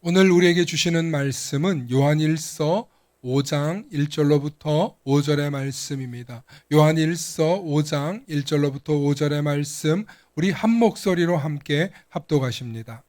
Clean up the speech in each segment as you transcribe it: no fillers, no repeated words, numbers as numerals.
오늘 우리에게 주시는 말씀은 요한일서 5장 1절로부터 5절의 말씀입니다. 요한일서 5장 1절로부터 5절의 말씀, 우리 한 목소리로 함께 합독하십니다.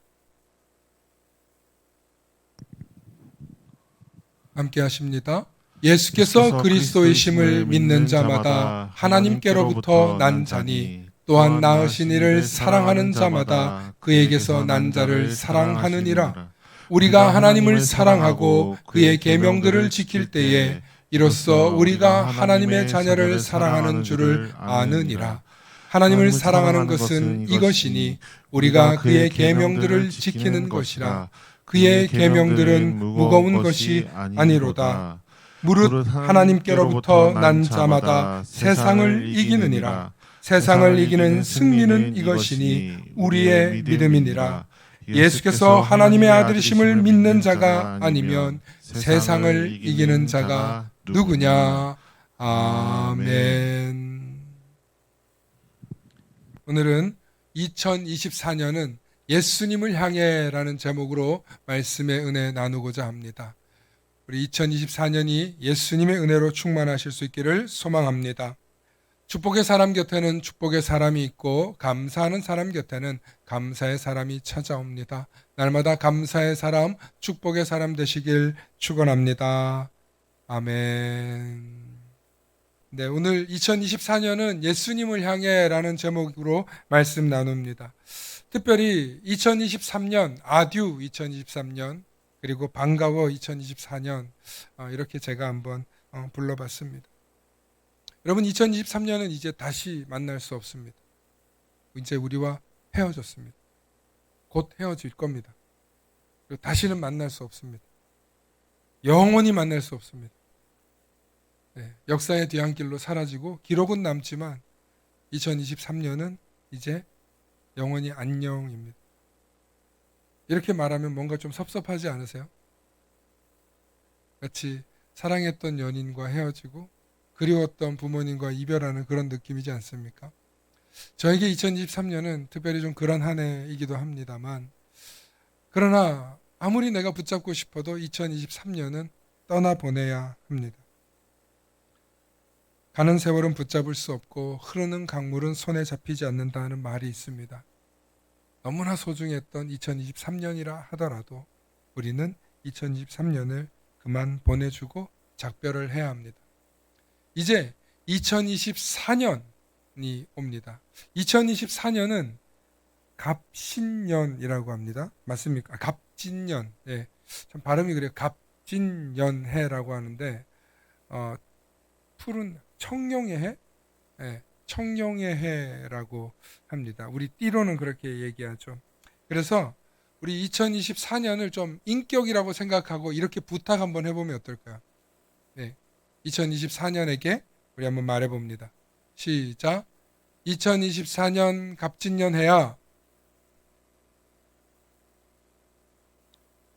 함께 하십니다. 예수께서 그리스도이심을 믿는 자마다 하나님께로부터 난 자니 또한 낳으신 이를 사랑하는 자마다 그에게서 난 자를 사랑하느니라. 우리가 하나님을 사랑하고 그의 계명들을 지킬 때에 이로써 우리가 하나님의 자녀를 사랑하는 줄을 아느니라. 하나님을 사랑하는 것은 이것이니 우리가 그의 계명들을 지키는 것이라. 그의 계명들은 무거운 것이 아니로다. 무릇 하나님께로부터 난 자마다 세상을 이기느니라. 세상을 이기는 승리는 이것이니 우리의 믿음이니라. 예수께서 하나님의 아들이심을 믿는 자가 아니면 세상을 이기는 자가 누구냐? 아멘. 오늘은 2024년은 예수님을 향해라는 제목으로 말씀의 은혜 나누고자 합니다. 우리 2024년이 예수님의 은혜로 충만하실 수 있기를 소망합니다. 축복의 사람 곁에는 축복의 사람이 있고 감사하는 사람 곁에는 감사의 사람이 찾아옵니다. 날마다 감사의 사람, 축복의 사람 되시길 축원합니다. 아멘. 네, 오늘 2024년은 예수님을 향해라는 제목으로 말씀 나눕니다. 특별히 2023년, 아듀 2023년, 그리고 반가워 2024년 이렇게 제가 한번 불러봤습니다. 여러분, 2023년은 이제 다시 만날 수 없습니다. 이제 우리와 헤어졌습니다. 곧 헤어질 겁니다. 그리고 다시는 만날 수 없습니다. 영원히 만날 수 없습니다. 네, 역사의 뒤안길로 사라지고 기록은 남지만 2023년은 이제 영원히 안녕입니다. 이렇게 말하면 뭔가 좀 섭섭하지 않으세요? 같이 사랑했던 연인과 헤어지고 그리웠던 부모님과 이별하는 그런 느낌이지 않습니까? 저에게 2023년은 특별히 좀 그런 한 해이기도 합니다만, 그러나 아무리 내가 붙잡고 싶어도 2023년은 떠나보내야 합니다. 가는 세월은 붙잡을 수 없고 흐르는 강물은 손에 잡히지 않는다는 말이 있습니다. 너무나 소중했던 2023년이라 하더라도 우리는 2023년을 그만 보내주고 작별을 해야 합니다. 이제 2024년이 옵니다. 2024년은 갑신년이라고 합니다. 맞습니까? 갑진년. 예, 참 발음이 그래요. 갑진년해라고 하는데 푸른 청룡의 해? 예, 청룡의 해라고 합니다. 우리 띠로는 그렇게 얘기하죠. 그래서 우리 2024년을 좀 인격이라고 생각하고 이렇게 부탁 한번 해보면 어떨까요? 네, 2024년에게 우리 한번 말해봅니다. 시작. 2024년 갑진년 해야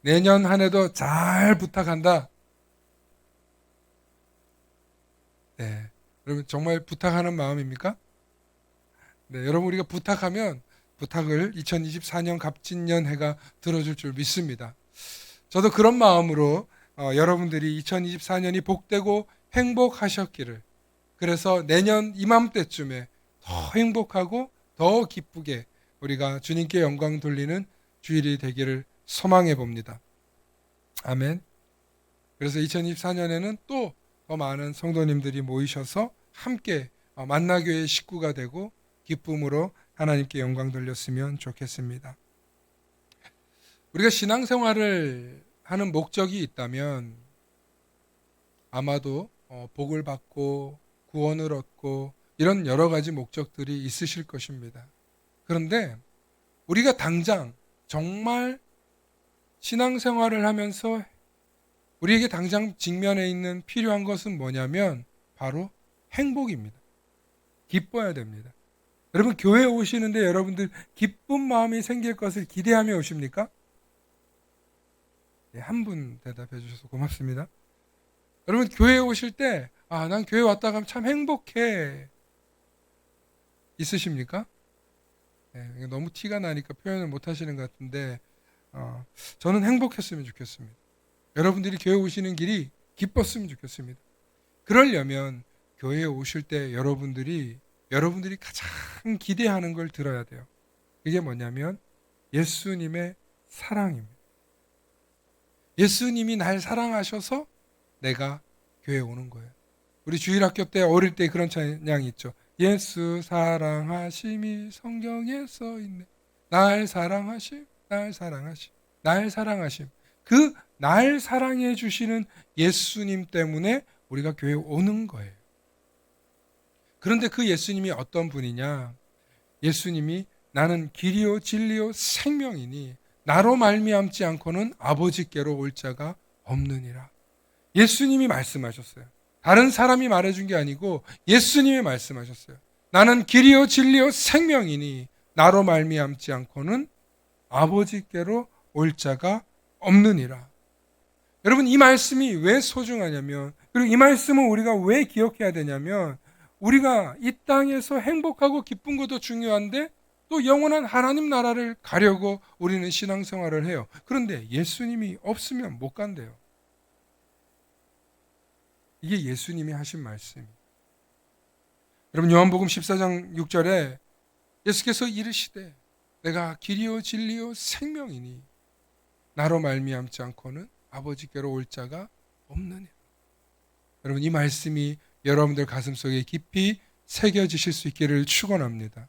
내년 한 해도 잘 부탁한다. 네, 여러분 정말 부탁하는 마음입니까? 네, 여러분 우리가 부탁하면 부탁을 2024년 갑진년 해가 들어줄 줄 믿습니다. 저도 그런 마음으로 여러분들이 2024년이 복되고 행복하셨기를, 그래서 내년 이맘때쯤에 더 행복하고 더 기쁘게 우리가 주님께 영광 돌리는 주일이 되기를 소망해 봅니다. 아멘. 그래서 2024년에는 또 더 많은 성도님들이 모이셔서 함께 만나교회 식구가 되고 기쁨으로 하나님께 영광 돌렸으면 좋겠습니다. 우리가 신앙생활을 하는 목적이 있다면 아마도 복을 받고 구원을 얻고 이런 여러 가지 목적들이 있으실 것입니다. 그런데 우리가 당장 정말 신앙생활을 하면서 우리에게 당장 직면해 있는 필요한 것은 뭐냐면 바로 행복입니다. 기뻐야 됩니다. 여러분 교회에 오시는데 여러분들 기쁜 마음이 생길 것을 기대하며 오십니까? 네, 한 분 대답해 주셔서 고맙습니다. 여러분 교회에 오실 때 난 교회 왔다 가면 참 행복해 있으십니까? 네, 너무 티가 나니까 표현을 못 하시는 것 같은데 저는 행복했으면 좋겠습니다. 여러분들이 교회 오시는 길이 기뻤으면 좋겠습니다. 그러려면 교회에 오실 때 여러분들이 가장 기대하는 걸 들어야 돼요. 그게 뭐냐면 예수님의 사랑입니다. 예수님이 날 사랑하셔서 내가 교회에 오는 거예요. 우리 주일학교 때 어릴 때 그런 찬양이 있죠. 예수 사랑하심이 성경에 써있네. 날 사랑하심, 날 사랑하심, 날 사랑하심. 그 날 사랑해 주시는 예수님 때문에 우리가 교회에 오는 거예요. 그런데 그 예수님이 어떤 분이냐? 예수님이 나는 길이요 진리요 생명이니 나로 말미암지 않고는 아버지께로 올 자가 없느니라. 예수님이 말씀하셨어요. 다른 사람이 말해준 게 아니고 예수님이 말씀하셨어요. 나는 길이요 진리요 생명이니 나로 말미암지 않고는 아버지께로 올 자가 없느니라. 여러분, 이 말씀이 왜 소중하냐면, 그리고 이 말씀을 우리가 왜 기억해야 되냐면, 우리가 이 땅에서 행복하고 기쁜 것도 중요한데 또 영원한 하나님 나라를 가려고 우리는 신앙생활을 해요. 그런데 예수님이 없으면 못 간대요. 이게 예수님이 하신 말씀이에요. 여러분, 요한복음 14장 6절에 예수께서 이르시되 내가 길이요 진리요 생명이니 나로 말미암지 않고는 아버지께로 올 자가 없느니라. 여러분, 이 말씀이 여러분들 가슴속에 깊이 새겨지실 수 있기를 축원합니다.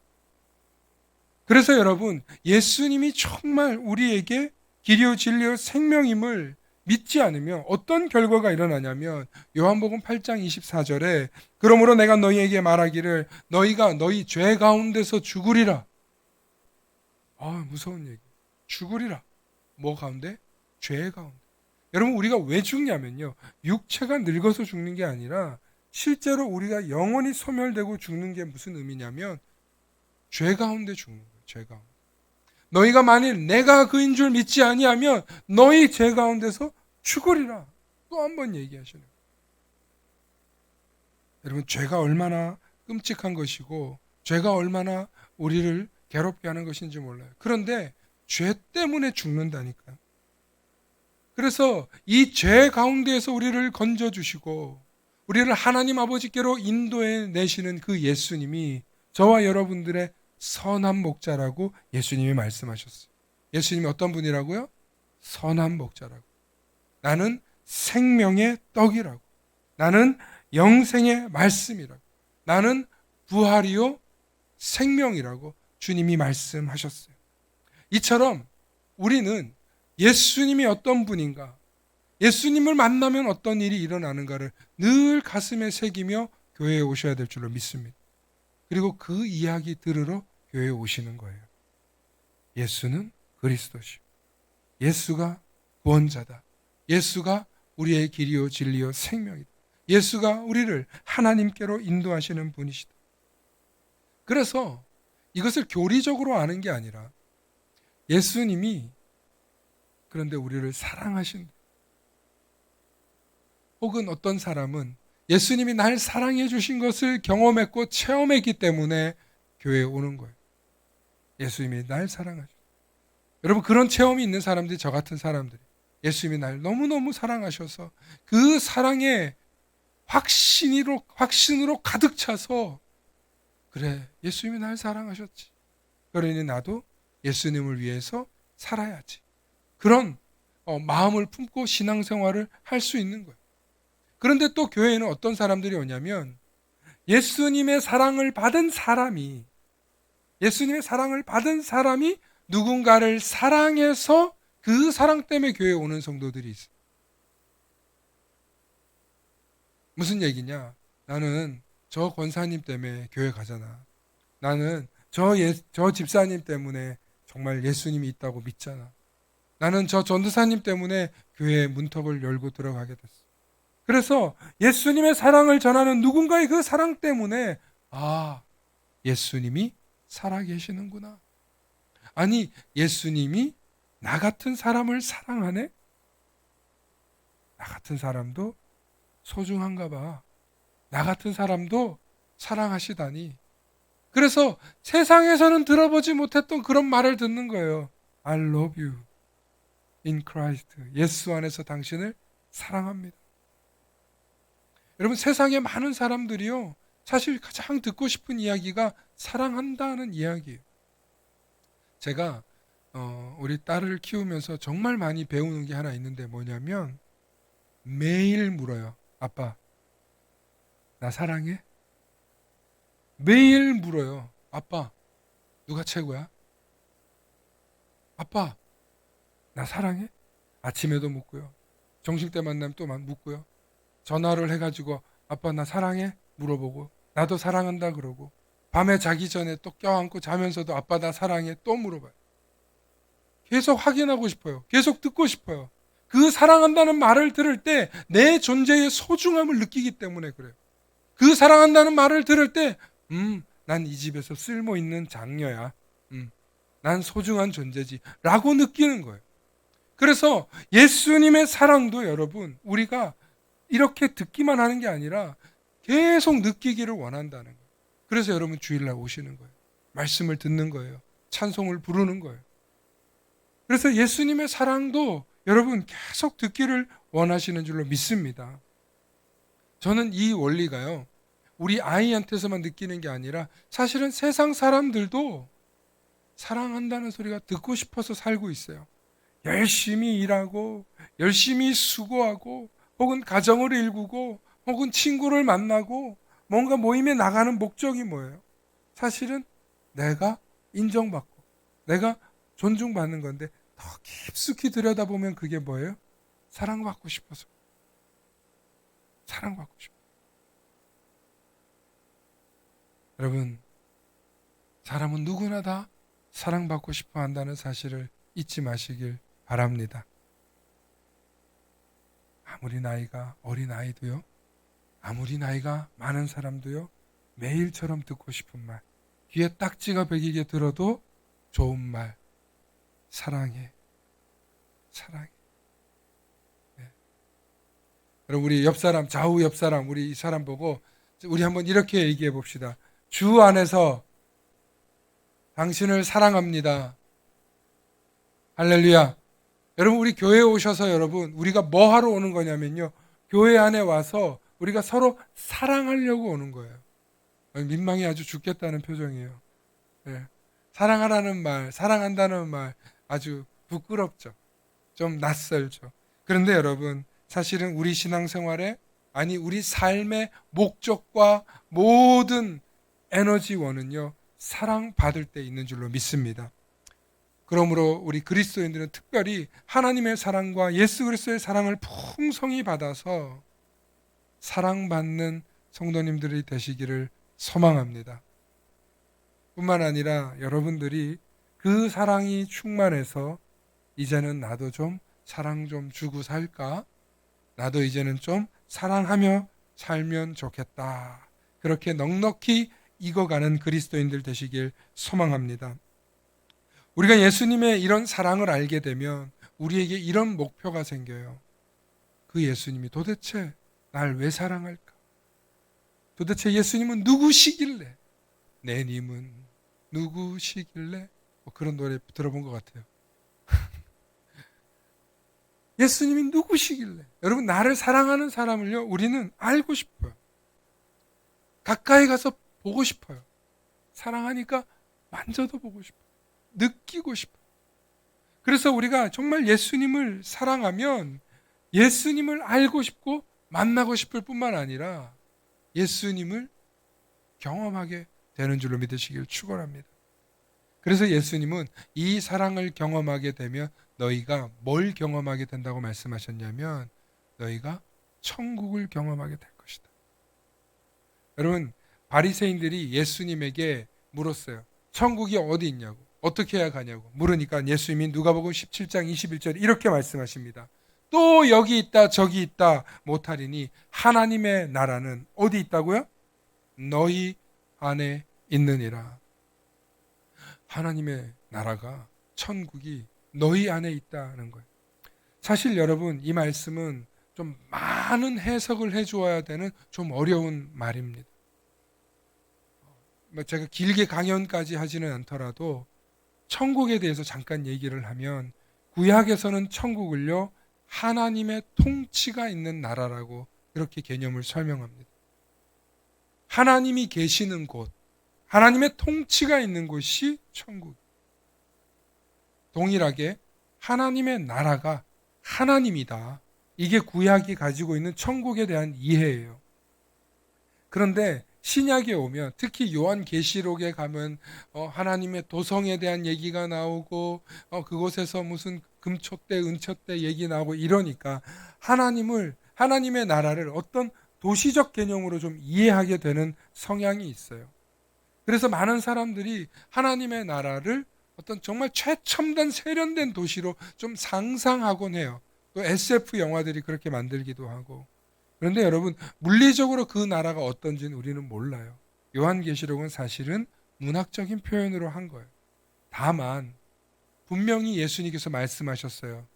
그래서 여러분, 예수님이 정말 우리에게 길이요 진리요 생명임을 믿지 않으면 어떤 결과가 일어나냐면 요한복음 8장 24절에 그러므로 내가 너희에게 말하기를 너희가 너희 죄 가운데서 죽으리라. 무서운 얘기. 죽으리라. 뭐 가운데? 죄 가운데. 여러분, 우리가 왜 죽냐면요, 육체가 늙어서 죽는 게 아니라 실제로 우리가 영원히 소멸되고 죽는 게 무슨 의미냐면 죄 가운데 죽는 거예요. 죄 가운데. 너희가 만일 내가 그인 줄 믿지 아니하면 너희 죄 가운데서 죽으리라. 또 한 번 얘기하시는 거예요. 여러분, 죄가 얼마나 끔찍한 것이고 죄가 얼마나 우리를 괴롭게 하는 것인지 몰라요. 그런데 죄 때문에 죽는다니까요. 그래서 이 죄 가운데에서 우리를 건져주시고 우리를 하나님 아버지께로 인도해 내시는 그 예수님이 저와 여러분들의 선한 목자라고 예수님이 말씀하셨어요. 예수님이 어떤 분이라고요? 선한 목자라고. 나는 생명의 떡이라고. 나는 영생의 말씀이라고. 나는 부활이요 생명이라고 주님이 말씀하셨어요. 이처럼 우리는 예수님이 어떤 분인가, 예수님을 만나면 어떤 일이 일어나는가를 늘 가슴에 새기며 교회에 오셔야 될 줄로 믿습니다. 그리고 그 이야기 들으러 교회에 오시는 거예요. 예수는 그리스도시오. 예수가 구원자다. 예수가 우리의 길이요 진리요 생명이다. 예수가 우리를 하나님께로 인도하시는 분이시다. 그래서 이것을 교리적으로 아는 게 아니라 예수님이 그런데 우리를 사랑하신다. 혹은 어떤 사람은 예수님이 날 사랑해 주신 것을 경험했고 체험했기 때문에 교회에 오는 거예요. 예수님이 날 사랑하셨다. 여러분, 그런 체험이 있는 사람들이 저 같은 사람들이 예수님이 날 너무너무 사랑하셔서 그 사랑에 확신으로 가득 차서 그래, 예수님이 날 사랑하셨지. 그러니 나도 예수님을 위해서 살아야지. 그런 마음을 품고 신앙생활을 할 수 있는 거예요. 그런데 또 교회에는 어떤 사람들이 오냐면 예수님의 사랑을 받은 사람이 누군가를 사랑해서 그 사랑 때문에 교회에 오는 성도들이 있어요. 무슨 얘기냐? 나는 저 권사님 때문에 교회 가잖아. 나는 저 집사님 때문에 정말 예수님이 있다고 믿잖아. 나는 저 전도사님 때문에 교회에 문턱을 열고 들어가게 됐어. 그래서 예수님의 사랑을 전하는 누군가의 그 사랑 때문에 예수님이 살아계시는구나. 아니, 예수님이 나 같은 사람을 사랑하네? 나 같은 사람도 소중한가 봐. 나 같은 사람도 사랑하시다니. 그래서 세상에서는 들어보지 못했던 그런 말을 듣는 거예요. I love you. in Christ. 예수 안에서 당신을 사랑합니다. 여러분, 세상에 많은 사람들이요, 사실 가장 듣고 싶은 이야기가 사랑한다는 이야기예요. 제가 우리 딸을 키우면서 정말 많이 배우는 게 하나 있는데 뭐냐면 매일 물어요. 아빠, 나 사랑해? 매일 물어요. 아빠, 누가 최고야? 아빠, 나 사랑해? 아침에도 묻고요. 점심때 만나면 또 묻고요. 전화를 해가지고 아빠 나 사랑해? 물어보고 나도 사랑한다 그러고 밤에 자기 전에 또 껴안고 자면서도 아빠 나 사랑해? 또 물어봐요. 계속 확인하고 싶어요. 계속 듣고 싶어요. 그 사랑한다는 말을 들을 때 내 존재의 소중함을 느끼기 때문에 그래요. 그 사랑한다는 말을 들을 때 난 이 집에서 쓸모 있는 장녀야. 난 소중한 존재지 라고 느끼는 거예요. 그래서 예수님의 사랑도 여러분 우리가 이렇게 듣기만 하는 게 아니라 계속 느끼기를 원한다는 거예요. 그래서 여러분 주일날 오시는 거예요. 말씀을 듣는 거예요. 찬송을 부르는 거예요. 그래서 예수님의 사랑도 여러분 계속 듣기를 원하시는 줄로 믿습니다. 저는 이 원리가요, 우리 아이한테서만 느끼는 게 아니라 사실은 세상 사람들도 사랑한다는 소리가 듣고 싶어서 살고 있어요. 열심히 일하고 열심히 수고하고 혹은 가정을 일구고 혹은 친구를 만나고 뭔가 모임에 나가는 목적이 뭐예요? 사실은 내가 인정받고 내가 존중받는 건데 더 깊숙이 들여다보면 그게 뭐예요? 사랑받고 싶어서. 사랑받고 싶어. 여러분, 사람은 누구나 다 사랑받고 싶어 한다는 사실을 잊지 마시길 바랍니다. 아무리 나이가 어린 아이도요, 아무리 나이가 많은 사람도요, 매일처럼 듣고 싶은 말, 귀에 딱지가 베기게 들어도 좋은 말, 사랑해, 사랑해. 네. 여러분, 우리 옆 사람, 좌우 옆 사람, 우리 이 사람 보고 우리 한번 이렇게 얘기해 봅시다. 주 안에서 당신을 사랑합니다. 할렐루야. 여러분, 우리 교회에 오셔서 여러분, 우리가 뭐 하러 오는 거냐면요, 교회 안에 와서 우리가 서로 사랑하려고 오는 거예요. 민망해 아주 죽겠다는 표정이에요. 네. 사랑하라는 말, 사랑한다는 말 아주 부끄럽죠. 좀 낯설죠. 그런데 여러분, 사실은 우리 신앙생활에, 아니 우리 삶의 목적과 모든 에너지원은요, 사랑받을 때 있는 줄로 믿습니다. 그러므로 우리 그리스도인들은 특별히 하나님의 사랑과 예수 그리스도의 사랑을 풍성히 받아서 사랑받는 성도님들이 되시기를 소망합니다. 뿐만 아니라 여러분들이 그 사랑이 충만해서 이제는 나도 좀 사랑 좀 주고 살까? 나도 이제는 좀 사랑하며 살면 좋겠다. 그렇게 넉넉히 익어가는 그리스도인들 되시길 소망합니다. 우리가 예수님의 이런 사랑을 알게 되면 우리에게 이런 목표가 생겨요. 그 예수님이 도대체 날 왜 사랑할까? 도대체 예수님은 누구시길래? 내 님은 누구시길래? 그런 노래 들어본 것 같아요. 예수님이 누구시길래? 여러분, 나를 사랑하는 사람을요, 우리는 알고 싶어요. 가까이 가서 보고 싶어요. 사랑하니까 만져도 보고 싶어요. 느끼고 싶어요. 그래서 우리가 정말 예수님을 사랑하면 예수님을 알고 싶고 만나고 싶을 뿐만 아니라 예수님을 경험하게 되는 줄로 믿으시길 축원합니다. 그래서 예수님은 이 사랑을 경험하게 되면 너희가 뭘 경험하게 된다고 말씀하셨냐면 너희가 천국을 경험하게 될 것이다. 여러분, 바리새인들이 예수님에게 물었어요. 천국이 어디 있냐고, 어떻게 해야 가냐고 물으니까 예수님이 누가복음 17장 21절 이렇게 말씀하십니다. 또 여기 있다 저기 있다 못하리니 하나님의 나라는 어디 있다고요? 너희 안에 있느니라. 하나님의 나라가, 천국이 너희 안에 있다는 거예요. 사실 여러분, 이 말씀은 좀 많은 해석을 해주어야 되는 좀 어려운 말입니다. 제가 길게 강연까지 하지는 않더라도 천국에 대해서 잠깐 얘기를 하면 구약에서는 천국을요, 하나님의 통치가 있는 나라라고 그렇게 개념을 설명합니다. 하나님이 계시는 곳, 하나님의 통치가 있는 곳이 천국. 동일하게 하나님의 나라가 하나님이다. 이게 구약이 가지고 있는 천국에 대한 이해예요. 그런데 신약에 오면, 특히 요한계시록에 가면 하나님의 도성에 대한 얘기가 나오고 그곳에서 무슨 금촛대, 은촛대 얘기 나오고 이러니까 하나님의 나라를 어떤 도시적 개념으로 좀 이해하게 되는 성향이 있어요. 그래서 많은 사람들이 하나님의 나라를 어떤 정말 최첨단 세련된 도시로 좀 상상하곤 해요. 또 SF 영화들이 그렇게 만들기도 하고. 그런데 여러분, 물리적으로 그 나라가 어떤지는 우리는 몰라요. 요한계시록은 사실은 문학적인 표현으로 한 거예요. 다만 분명히 예수님께서 말씀하셨어요.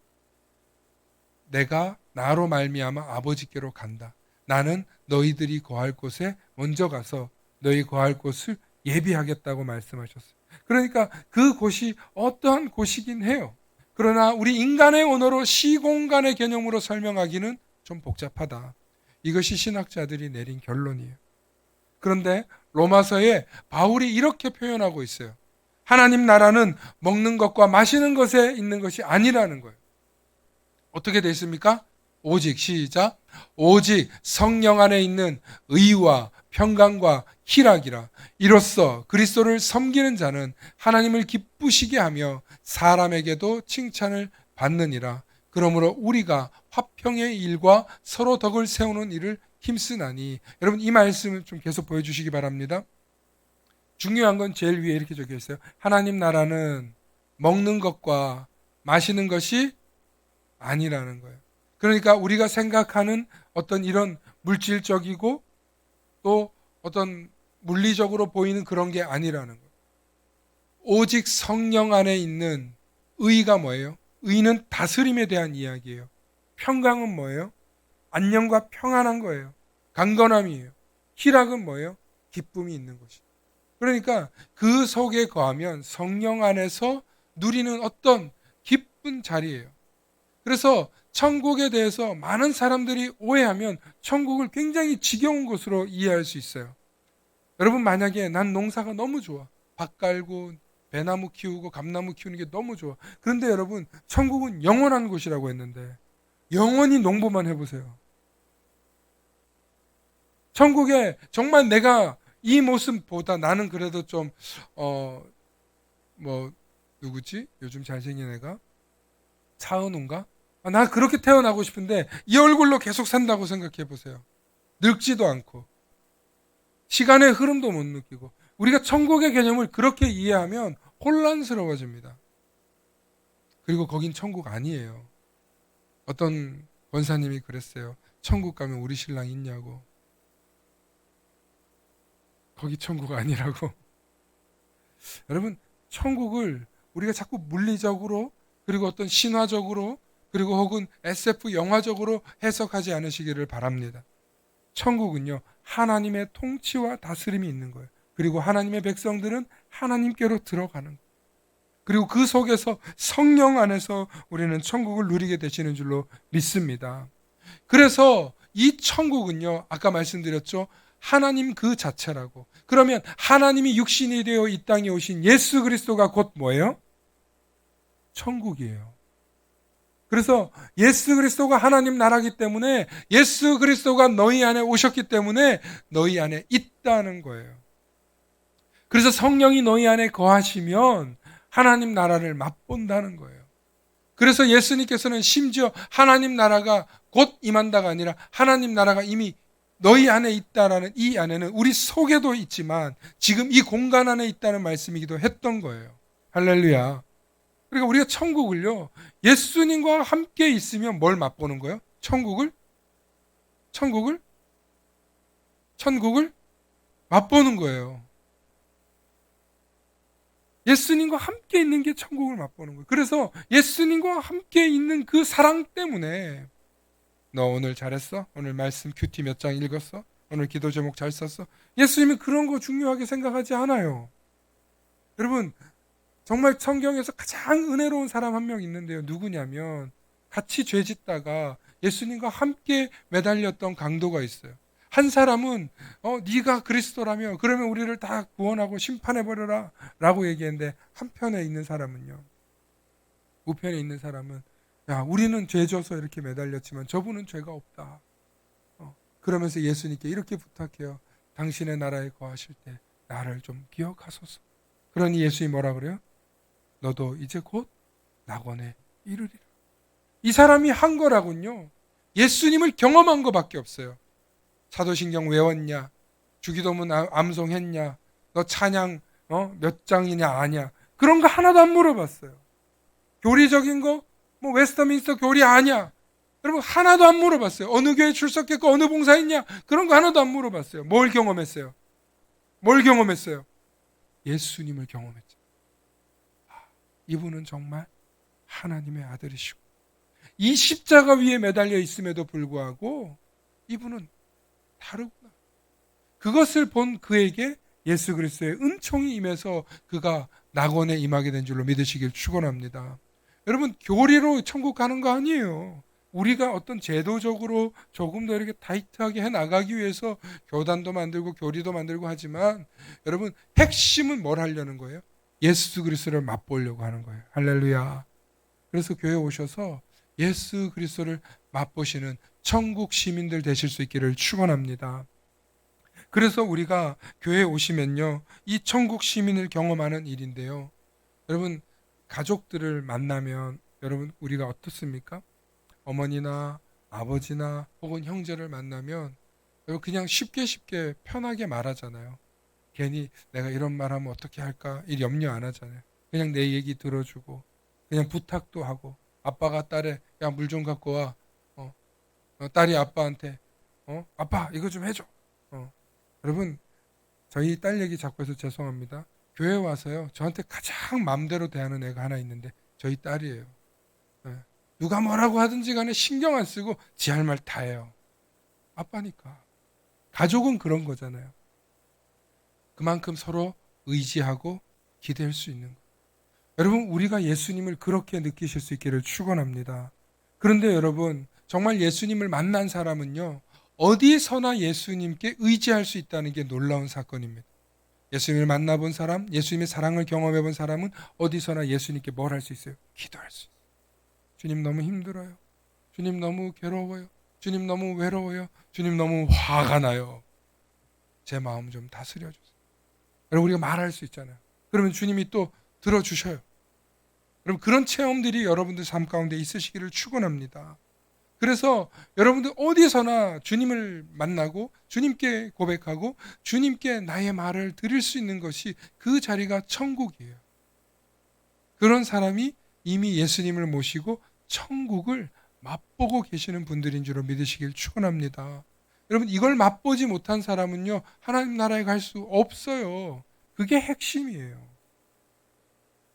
내가 나로 말미암아 아버지께로 간다. 나는 너희들이 거할 곳에 먼저 가서 너희 거할 곳을 예비하겠다고 말씀하셨어요. 그러니까 그 곳이 어떠한 곳이긴 해요. 그러나 우리 인간의 언어로 시공간의 개념으로 설명하기는 좀 복잡하다. 이것이 신학자들이 내린 결론이에요. 그런데 로마서에 바울이 이렇게 표현하고 있어요. 하나님 나라는 먹는 것과 마시는 것에 있는 것이 아니라는 거예요. 어떻게 되어 있습니까? 오직, 시작, 오직 성령 안에 있는 의와 평강과 희락이라. 이로써 그리스도를 섬기는 자는 하나님을 기쁘시게 하며 사람에게도 칭찬을 받느니라. 그러므로 우리가 화평의 일과 서로 덕을 세우는 일을 힘쓰나니. 여러분, 이 말씀을 좀 계속 보여주시기 바랍니다. 중요한 건 제일 위에 이렇게 적혀 있어요. 하나님 나라는 먹는 것과 마시는 것이 아니라는 거예요. 그러니까 우리가 생각하는 어떤 이런 물질적이고 또 어떤 물리적으로 보이는 그런 게 아니라는 거예요. 오직 성령 안에 있는 의가 뭐예요? 의는 다스림에 대한 이야기예요. 평강은 뭐예요? 안녕과 평안한 거예요. 강건함이에요. 희락은 뭐예요? 기쁨이 있는 것이에요. 그러니까 그 속에 거하면 성령 안에서 누리는 어떤 기쁜 자리예요. 그래서 천국에 대해서 많은 사람들이 오해하면 천국을 굉장히 지겨운 곳으로 이해할 수 있어요. 여러분, 만약에 난 농사가 너무 좋아. 밭 갈고 배나무 키우고 감나무 키우는 게 너무 좋아. 그런데 여러분, 천국은 영원한 곳이라고 했는데 영원히 농부만 해보세요. 천국에 정말 내가 이 모습보다 나는 그래도 좀 누구지? 요즘 잘생긴 애가 차은우인가? 나 그렇게 태어나고 싶은데 이 얼굴로 계속 산다고 생각해 보세요. 늙지도 않고 시간의 흐름도 못 느끼고. 우리가 천국의 개념을 그렇게 이해하면 혼란스러워집니다. 그리고 거긴 천국 아니에요. 어떤 권사님이 그랬어요. 천국 가면 우리 신랑 있냐고. 거기 천국 아니라고. 여러분, 천국을 우리가 자꾸 물리적으로 그리고 어떤 신화적으로 그리고 혹은 SF 영화적으로 해석하지 않으시기를 바랍니다. 천국은요, 하나님의 통치와 다스림이 있는 거예요. 그리고 하나님의 백성들은 하나님께로 들어가는 거예요. 그리고 그 속에서 성령 안에서 우리는 천국을 누리게 되시는 줄로 믿습니다. 그래서 이 천국은요, 아까 말씀드렸죠, 하나님 그 자체라고. 그러면 하나님이 육신이 되어 이 땅에 오신 예수 그리스도가 곧 뭐예요? 천국이에요. 그래서 예수 그리스도가 하나님 나라기 때문에 예수 그리스도가 너희 안에 오셨기 때문에 너희 안에 있다는 거예요. 그래서 성령이 너희 안에 거하시면 하나님 나라를 맛본다는 거예요. 그래서 예수님께서는 심지어 하나님 나라가 곧 임한다가 아니라 하나님 나라가 이미 너희 안에 있다라는, 이 안에는 우리 속에도 있지만 지금 이 공간 안에 있다는 말씀이기도 했던 거예요. 할렐루야. 그러니까 우리가 천국을요, 예수님과 함께 있으면 뭘 맛보는 거예요? 천국을 맛보는 거예요. 예수님과 함께 있는 게 천국을 맛보는 거예요. 그래서 예수님과 함께 있는 그 사랑 때문에 너 오늘 잘했어? 오늘 말씀 큐티 몇 장 읽었어? 오늘 기도 제목 잘 썼어? 예수님은 그런 거 중요하게 생각하지 않아요. 여러분, 정말 성경에서 가장 은혜로운 사람 한 명 있는데요. 누구냐면 같이 죄 짓다가 예수님과 함께 매달렸던 강도가 있어요. 한 사람은 네가 그리스도라며 그러면 우리를 다 구원하고 심판해 버려라 라고 얘기했는데, 한편에 있는 사람은요, 우편에 있는 사람은 야, 우리는 죄 져서 이렇게 매달렸지만 저분은 죄가 없다. 그러면서 예수님께 이렇게 부탁해요. 당신의 나라에 거하실 때 나를 좀 기억하소서. 그러니 예수님이 뭐라 그래요? 너도 이제 곧 낙원에 이르리라. 이 사람이 한 거라군요. 예수님을 경험한 것밖에 없어요. 사도신경 외웠냐? 주기도문 암송했냐? 너 찬양 몇 장이냐 아냐? 그런 거 하나도 안 물어봤어요. 교리적인 거? 뭐 웨스터민스터 교리 아냐? 여러분 하나도 안 물어봤어요. 어느 교회 출석했고 어느 봉사했냐? 그런 거 하나도 안 물어봤어요. 뭘 경험했어요? 뭘 경험했어요? 예수님을 경험했죠. 이분은 정말 하나님의 아들이시고 이 십자가 위에 매달려 있음에도 불구하고 이분은 다르구나. 그것을 본 그에게 예수 그리스도의 은총이 임해서 그가 낙원에 임하게 된 줄로 믿으시길 축원합니다. 여러분 교리로 천국 가는 거 아니에요. 우리가 어떤 제도적으로 조금 더 이렇게 타이트하게 해나가기 위해서 교단도 만들고 교리도 만들고 하지만, 여러분 핵심은 뭘 하려는 거예요? 예수 그리스도를 맛보려고 하는 거예요. 할렐루야. 그래서 교회에 오셔서 예수 그리스도를 맛보시는 천국 시민들 되실 수 있기를 축원합니다. 그래서 우리가 교회에 오시면요, 이 천국 시민을 경험하는 일인데요, 여러분 가족들을 만나면 여러분 우리가 어떻습니까? 어머니나 아버지나 혹은 형제를 만나면 그냥 쉽게 편하게 말하잖아요. 괜히 내가 이런 말하면 어떻게 할까 이 염려 안 하잖아요. 그냥 내 얘기 들어주고 그냥 부탁도 하고, 아빠가 딸에 야 물 좀 갖고 와, 딸이 아빠한테 아빠 이거 좀 해줘. 여러분 저희 딸 얘기 자꾸 해서 죄송합니다. 교회 와서요 저한테 가장 맘대로 대하는 애가 하나 있는데 저희 딸이에요. 누가 뭐라고 하든지 간에 신경 안 쓰고 지 할 말 다 해요. 아빠니까. 가족은 그런 거잖아요. 그만큼 서로 의지하고 기댈 수 있는 거. 여러분 우리가 예수님을 그렇게 느끼실 수 있기를 축원합니다. 그런데 여러분 정말 예수님을 만난 사람은요 어디서나 예수님께 의지할 수 있다는 게 놀라운 사건입니다. 예수님을 만나본 사람, 예수님의 사랑을 경험해본 사람은 어디서나 예수님께 뭘 할 수 있어요? 기도할 수 있어요. 주님 너무 힘들어요. 주님 너무 괴로워요. 주님 너무 외로워요. 주님 너무 화가 나요. 제 마음 좀 다스려 주세요. 여러분 우리가 말할 수 있잖아요. 그러면 주님이 또 들어주셔요. 여러분 그런 체험들이 여러분들 삶 가운데 있으시기를 축원합니다. 그래서 여러분들 어디서나 주님을 만나고 주님께 고백하고 주님께 나의 말을 드릴 수 있는 것이 그 자리가 천국이에요. 그런 사람이 이미 예수님을 모시고 천국을 맛보고 계시는 분들인 줄로 믿으시길 축원합니다. 여러분 이걸 맛보지 못한 사람은요 하나님 나라에 갈 수 없어요. 그게 핵심이에요.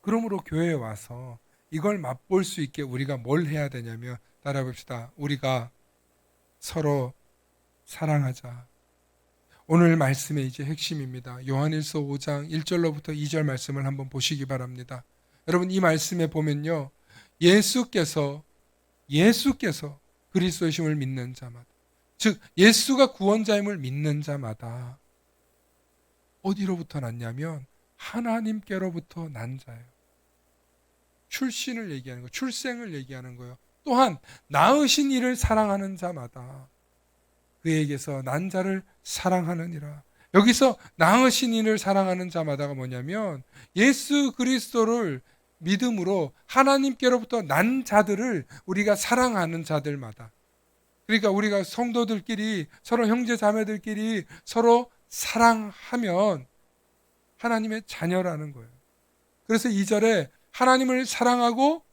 그러므로 교회에 와서 이걸 맛볼 수 있게 우리가 뭘 해야 되냐면, 따라해 봅시다. 우리가 서로 사랑하자. 오늘 말씀의 이제 핵심입니다. 요한일서 5장 1절로부터 2절 말씀을 한번 보시기 바랍니다. 여러분 이 말씀에 보면요 예수께서 그리스도이심을 믿는 자마다, 즉 예수가 구원자임을 믿는 자마다 어디로부터 났냐면 하나님께로부터 난 자예요. 출신을 얘기하는 거예요. 출생을 얘기하는 거예요. 또한 낳으신 이를 사랑하는 자마다 그에게서 난 자를 사랑하느니라. 여기서 낳으신 이를 사랑하는 자마다가 뭐냐면 예수 그리스도를 믿음으로 하나님께로부터 난 자들을 우리가 사랑하는 자들마다, 그러니까 우리가 성도들끼리 서로 형제 자매들끼리 서로 사랑하면 하나님의 자녀라는 거예요. 그래서 2절에 하나님을 사랑하고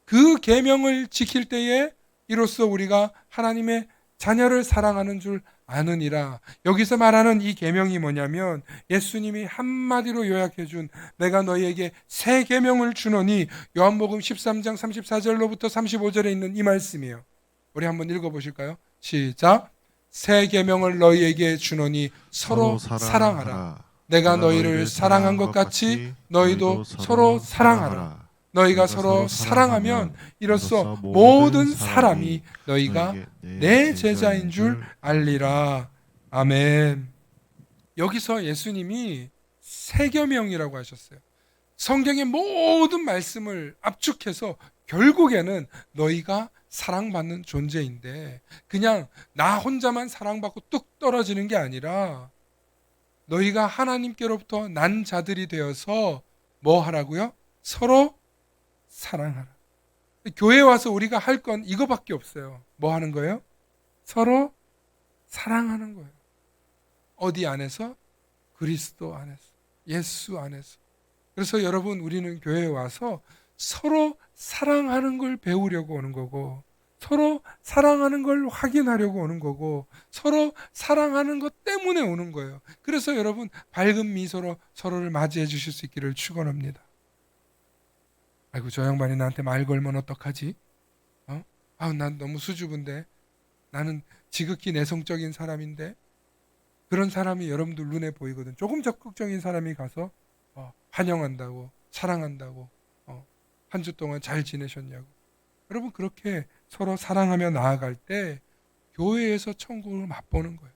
그 계명을 지킬 때에 이로써 우리가 하나님의 자녀를 사랑하는 줄 아느니라. 여기서 말하는 이 계명이 뭐냐면 예수님이 한마디로 요약해 준 내가 너희에게 새 계명을 주노니, 요한복음 13장 34절로부터 35절에 있는 이 말씀이에요. 우리 한번 읽어보실까요? 시작. 새 계명을 너희에게 주노니 서로 사랑하라. 내가 너희를 사랑한 것 같이 너희도 서로 사랑하라. 너희가 서로 사랑하면 이로써 모든 사람이 너희가 내 제자인 줄 알리라. 아멘. 여기서 예수님이 세계명이라고 하셨어요. 성경의 모든 말씀을 압축해서 결국에는 너희가 사랑받는 존재인데 그냥 나 혼자만 사랑받고 뚝 떨어지는 게 아니라 너희가 하나님께로부터 난 자들이 되어서 뭐 하라고요? 서로 사랑하라. 교회에 와서 우리가 할 건 이거밖에 없어요. 뭐 하는 거예요? 서로 사랑하는 거예요. 어디 안에서? 그리스도 안에서, 예수 안에서. 그래서 여러분, 우리는 교회에 와서 서로 사랑하는 걸 배우려고 오는 거고, 서로 사랑하는 걸 확인하려고 오는 거고, 서로 사랑하는 것 때문에 오는 거예요. 그래서 여러분, 밝은 미소로 서로를 맞이해 주실 수 있기를 축원합니다. 아이고, 저 양반이 나한테 말 걸면 어떡하지? 난 너무 수줍은데, 나는 지극히 내성적인 사람인데, 그런 사람이 여러분들 눈에 보이거든. 조금 적극적인 사람이 가서 환영한다고, 사랑한다고, 한 주 동안 잘 지내셨냐고. 여러분, 그렇게 서로 사랑하며 나아갈 때 교회에서 천국을 맛보는 거예요.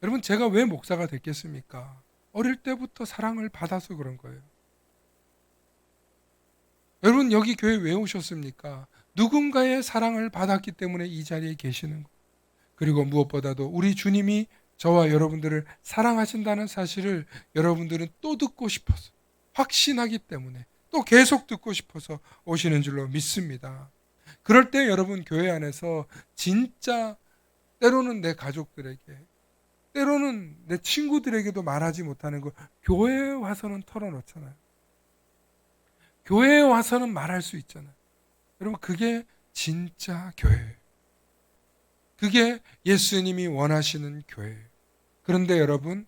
여러분, 제가 왜 목사가 됐겠습니까? 어릴 때부터 사랑을 받아서 그런 거예요. 여러분, 여기 교회 왜 오셨습니까? 누군가의 사랑을 받았기 때문에 이 자리에 계시는 거예요. 그리고 무엇보다도 우리 주님이 저와 여러분들을 사랑하신다는 사실을 여러분들은 또 듣고 싶어서, 확신하기 때문에 또 계속 듣고 싶어서 오시는 줄로 믿습니다. 그럴 때 여러분, 교회 안에서 진짜 때로는 내 가족들에게, 때로는 내 친구들에게도 말하지 못하는 걸 교회에 와서는 털어놓잖아요. 교회에 와서는 말할 수 있잖아요. 여러분, 그게 진짜 교회예요. 그게 예수님이 원하시는 교회예요. 그런데 여러분,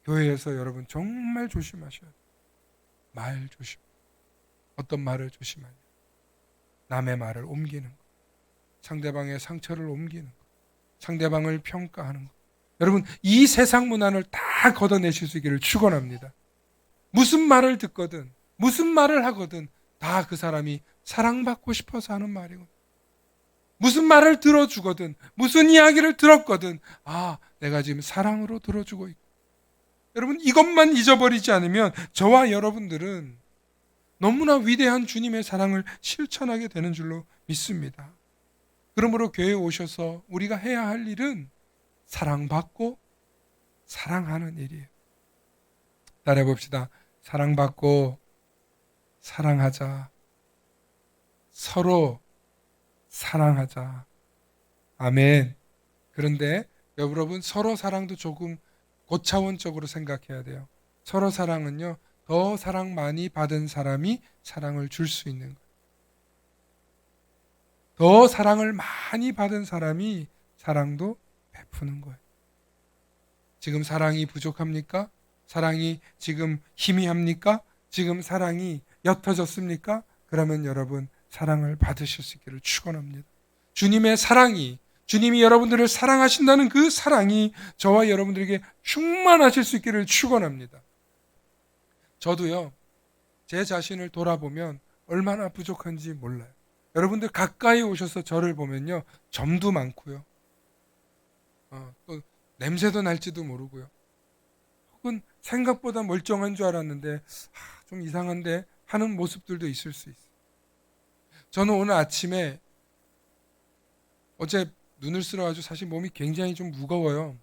교회에서 여러분 정말 조심하셔야 돼요. 말 조심. 어떤 말을 조심하냐? 남의 말을 옮기는 것, 상대방의 상처를 옮기는 것, 상대방을 평가하는 것. 여러분, 이 세상 문화를 다 걷어내실 수 있기를 축원합니다. 무슨 말을 듣거든, 무슨 말을 하거든 다 그 사람이 사랑받고 싶어서 하는 말이거든. 무슨 말을 들어주거든, 무슨 이야기를 들었거든, 내가 지금 사랑으로 들어주고 있고. 여러분, 이것만 잊어버리지 않으면 저와 여러분들은 너무나 위대한 주님의 사랑을 실천하게 되는 줄로 믿습니다. 그러므로 교회에 오셔서 우리가 해야 할 일은 사랑받고 사랑하는 일이에요. 따라해 봅시다. 사랑받고 사랑하자. 서로 사랑하자. 아멘. 그런데 여러분, 서로 사랑도 조금 고차원적으로 생각해야 돼요. 서로 사랑은요, 더 사랑 많이 받은 사람이 사랑을 줄 수 있는 거예요. 더 사랑을 많이 받은 사람이 사랑도 베푸는 거예요. 지금 사랑이 부족합니까? 사랑이 지금 희미합니까? 지금 사랑이 옅어졌습니까? 그러면 여러분, 사랑을 받으실 수 있기를 축원합니다. 주님의 사랑이, 주님이 여러분들을 사랑하신다는 그 사랑이 저와 여러분들에게 충만하실 수 있기를 축원합니다. 저도요, 제 자신을 돌아보면 얼마나 부족한지 몰라요. 여러분들 가까이 오셔서 저를 보면요, 점도 많고요, 또 냄새도 날지도 모르고요, 혹은 생각보다 멀쩡한 줄 알았는데 좀 이상한데 하는 모습들도 있을 수 있어요. 저는 오늘 아침에, 어제 눈을 쓸어가지고 사실 몸이 굉장히 좀 무거워요.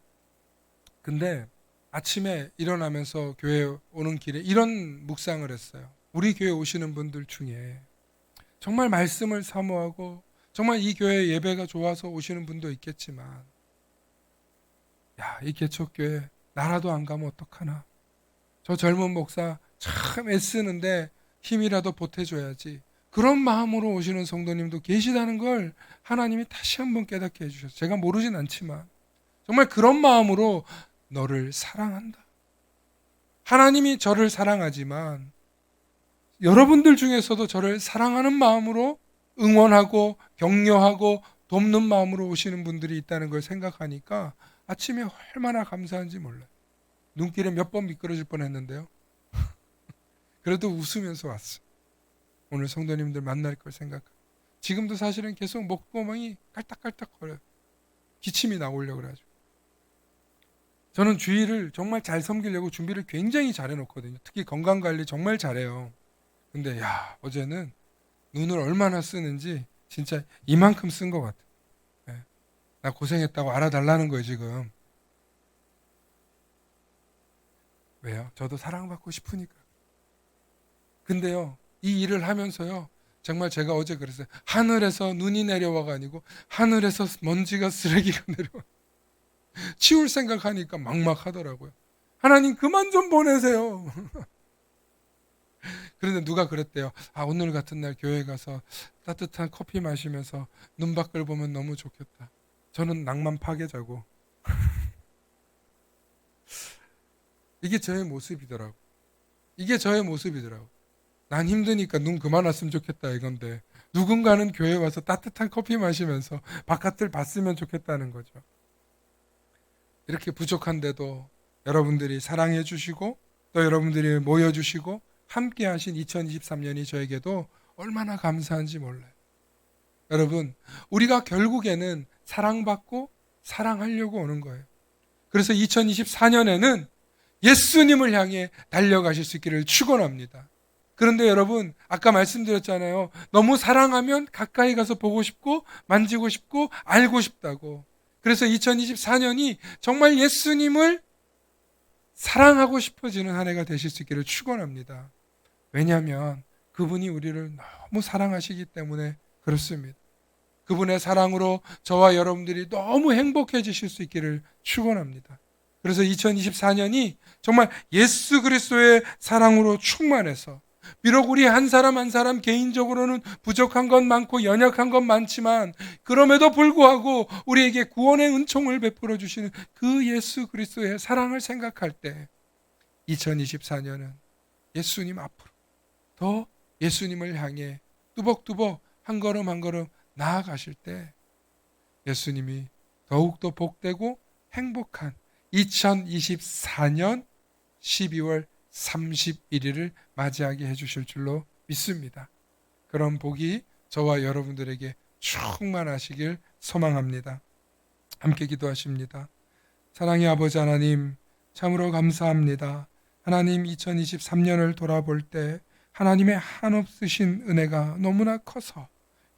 근데 아침에 일어나면서 교회 오는 길에 이런 묵상을 했어요. 우리 교회 오시는 분들 중에 정말 말씀을 사모하고 정말 이 교회 예배가 좋아서 오시는 분도 있겠지만, 이 개척교회 나라도 안 가면 어떡하나, 저 젊은 목사 참 애쓰는데 힘이라도 보태줘야지, 그런 마음으로 오시는 성도님도 계시다는 걸 하나님이 다시 한번 깨닫게 해주셨어요. 제가 모르진 않지만 정말 그런 마음으로 너를 사랑한다. 하나님이 저를 사랑하지만 여러분들 중에서도 저를 사랑하는 마음으로 응원하고 격려하고 돕는 마음으로 오시는 분들이 있다는 걸 생각하니까 아침에 얼마나 감사한지 몰라요. 눈길에 몇 번 미끄러질 뻔했는데요. 그래도 웃으면서 왔어요. 오늘 성도님들 만날 걸 생각하고. 지금도 사실은 계속 목구멍이 깔딱깔딱거려요. 기침이 나오려고 그래가지고. 저는 주일을 정말 잘 섬기려고 준비를 굉장히 잘 해놓거든요. 특히 건강관리 정말 잘해요. 근데 어제는 눈을 얼마나 쓰는지 진짜 이만큼 쓴 것 같아. 예. 나 고생했다고 알아달라는 거예요, 지금. 왜요? 저도 사랑받고 싶으니까. 근데요, 이 일을 하면서요, 정말 제가 어제 그랬어요. 하늘에서 눈이 내려와가 아니고 하늘에서 먼지가 쓰레기가 내려와. 치울 생각하니까 막막하더라고요. 하나님 그만 좀 보내세요. 그런데 누가 그랬대요. 오늘 같은 날 교회 가서 따뜻한 커피 마시면서 눈 밖을 보면 너무 좋겠다. 저는 낭만 파괴자고. 이게 저의 모습이더라고. 이게 저의 모습이더라고. 난 힘드니까 눈 그만 왔으면 좋겠다 이건데 누군가는 교회 와서 따뜻한 커피 마시면서 바깥을 봤으면 좋겠다는 거죠. 이렇게 부족한데도 여러분들이 사랑해 주시고 또 여러분들이 모여 주시고 함께 하신 2023년이 저에게도 얼마나 감사한지 몰라요. 여러분, 우리가 결국에는 사랑받고 사랑하려고 오는 거예요. 그래서 2024년에는 예수님을 향해 달려가실 수 있기를 축원합니다. 그런데 여러분, 아까 말씀드렸잖아요. 너무 사랑하면 가까이 가서 보고 싶고 만지고 싶고 알고 싶다고. 그래서 2024년이 정말 예수님을 사랑하고 싶어지는 한 해가 되실 수 있기를 축원합니다. 왜냐하면 그분이 우리를 너무 사랑하시기 때문에 그렇습니다. 그분의 사랑으로 저와 여러분들이 너무 행복해지실 수 있기를 축원합니다. 그래서 2024년이 정말 예수 그리스도의 사랑으로 충만해서 비록 우리 한 사람 한 사람 개인적으로는 부족한 것 많고 연약한 것 많지만 그럼에도 불구하고 우리에게 구원의 은총을 베풀어 주시는 그 예수 그리스도의 사랑을 생각할 때 2024년은 예수님 앞으로 더 예수님을 향해 뚜벅뚜벅 한 걸음 한 걸음 나아가실 때 예수님이 더욱더 복되고 행복한 2024년 12월 31일을 맞이하게 해주실 줄로 믿습니다. 그런 복이 저와 여러분들에게 충만하시길 소망합니다. 함께 기도하십니다. 사랑의 아버지 하나님, 참으로 감사합니다. 하나님 2023년을 돌아볼 때 하나님의 한없으신 은혜가 너무나 커서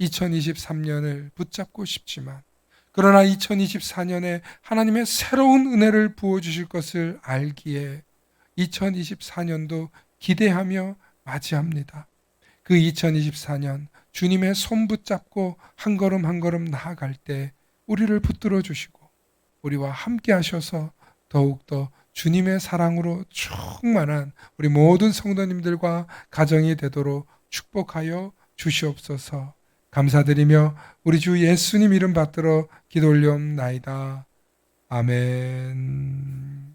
2023년을 붙잡고 싶지만 그러나 2024년에 하나님의 새로운 은혜를 부어주실 것을 알기에 2024년도 기대하며 맞이합니다. 그 2024년 주님의 손 붙잡고 한 걸음 한 걸음 나아갈 때 우리를 붙들어 주시고 우리와 함께 하셔서 더욱더 주님의 사랑으로 충만한 우리 모든 성도님들과 가정이 되도록 축복하여 주시옵소서. 감사드리며 우리 주 예수님 이름 받들어 기도 올리옵나이다. 아멘.